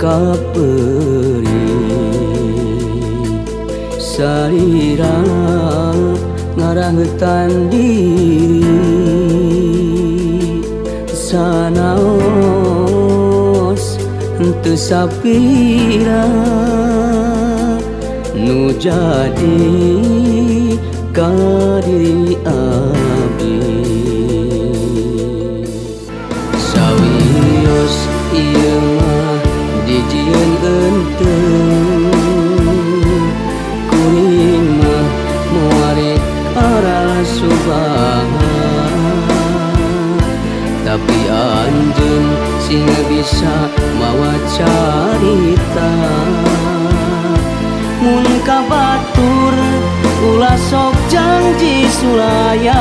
kaperi sarira ngaraheutan diri sanaos henteu sapira nu jadi ka diri abdi sawios ieu mah dijieun eunteu kuring mah moarek arasubaha tapi anjeun sing bisa mawa carita mun ka batur ulah sok janji sulayan.